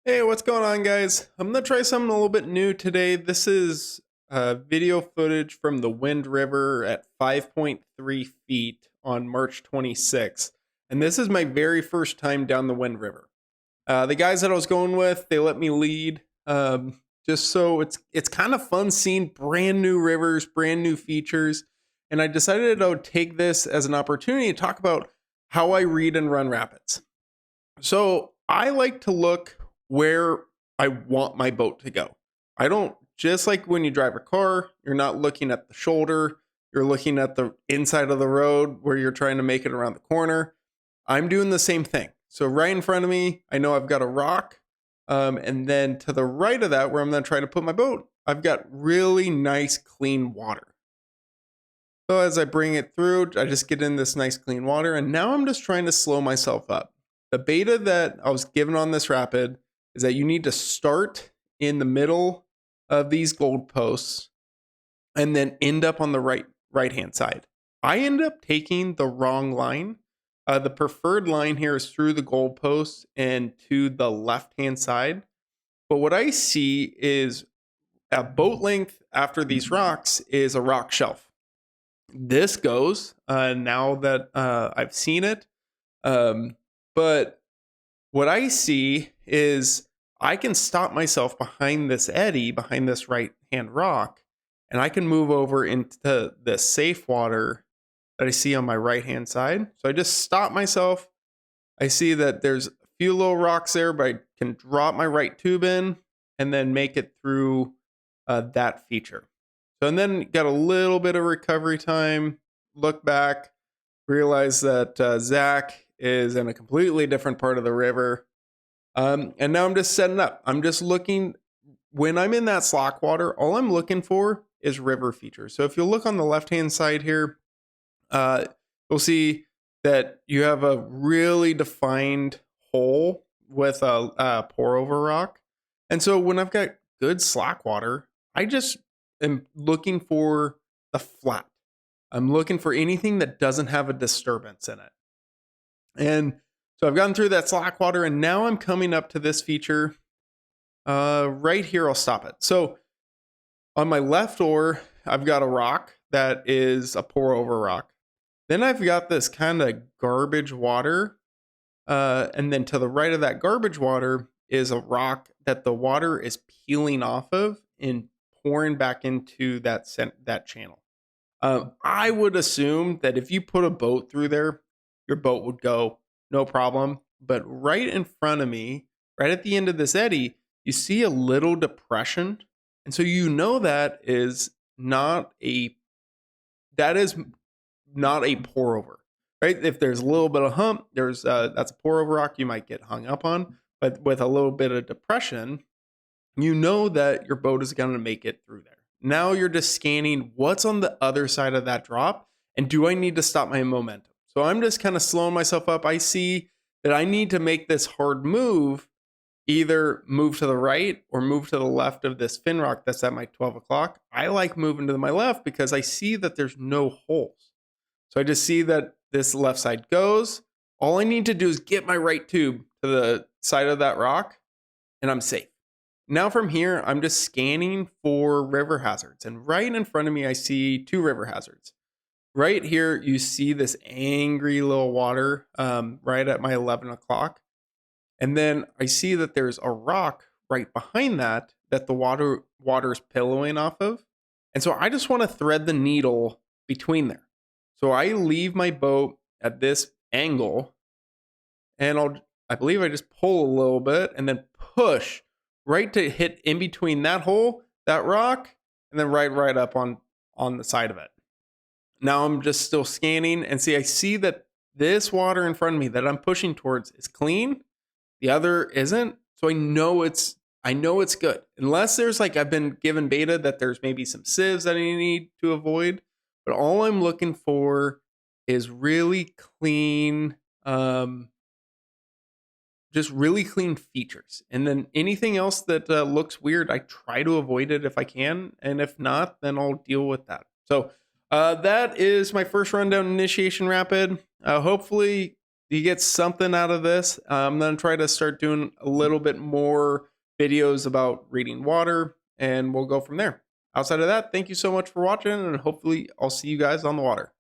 Hey, what's going on, guys? I'm gonna try something a little bit new today. This is video footage from the Wind River at 5.3 feet on March 26th. And this is my very first time down the Wind River. The guys that I was going with, they let me lead. Just so it's kind of fun seeing brand new rivers, brand new features. And I decided I would take this as an opportunity to talk about how I read and run rapids. So I like to look where I want my boat to go. I don't, just like when you drive a car, you're not looking at the shoulder, you're looking at the inside of the road where you're trying to make it around the corner. I'm doing the same thing. So right in front of me, I know I've got a rock. And then to the right of that, where I'm going to try to put my boat, I've got really nice, clean water. So as I bring it through, I just get in this nice clean water. And now I'm just trying to slow myself up. The beta that I was given on this rapid is that you need to start in the middle of these goalposts and then end up on the right hand side. I ended up taking the wrong line. The preferred line here is through the goalposts and to the left hand side. But what I see is a boat length after these rocks is a rock shelf. This goes now that I've seen it. But what I see is I can stop myself behind this eddy, behind this right hand rock, and I can move over into the safe water that I see on my right hand side. So I just stop myself. I see that there's a few little rocks there, but I can drop my right tube in and then make it through that feature. So, and then got a little bit of recovery time, look back, realize that Zach is in a completely different part of the river. And now I'm just setting up. I'm just looking, when I'm in that slack water, all I'm looking for is river features. So if you look on the left-hand side here, you'll see that you have a really defined hole with a pour over rock. And so when I've got good slack water, I just am looking for the flat. I'm looking for anything that doesn't have a disturbance in it. And so I've gotten through that slack water and now I'm coming up to this feature. Right here, I'll stop it. So on my left oar, I've got a rock that is a pour over rock. Then I've got this kind of garbage water. And then to the right of that garbage water is a rock that the water is peeling off of and pouring back into that channel. I would assume that if you put a boat through there, your boat would go no problem. But right in front of me, right at the end of this eddy, you see a little depression. And so you know that is not a pour over, right? If there's a little bit of hump, that's a pour over rock you might get hung up on. But with a little bit of depression, you know that your boat is going to make it through there. Now you're just scanning what's on the other side of that drop and do I need to stop my momentum? So I'm just kind of slowing myself up. I see that I need to make this hard move, either move to the right or move to the left of this fin rock that's at my 12 o'clock. I like moving to my left because I see that there's no holes. So I just see that this left side goes. All I need to do is get my right tube to the side of that rock and I'm safe. Now from here, I'm just scanning for river hazards. And right in front of me, I see two river hazards. Right here, you see this angry little water right at my 11 o'clock. And then I see that there's a rock right behind that the water's pillowing off of. And so I just want to thread the needle between there. So I leave my boat at this angle and I believe I just pull a little bit and then push right to hit in between that hole, that rock, and then right up on the side of it. Now I'm just still scanning and I see that this water in front of me that I'm pushing towards is clean. The other isn't. So I know it's good. Unless there's I've been given beta that there's maybe some sieves that I need to avoid. But all I'm looking for is really clean, just really clean features. And then anything else that looks weird, I try to avoid it if I can. And if not, then I'll deal with that. So that is my first rundown initiation rapid. Hopefully Do you get something out of this? I'm going to try to start doing a little bit more videos about reading water, and we'll go from there. Outside of that, thank you so much for watching, and hopefully I'll see you guys on the water.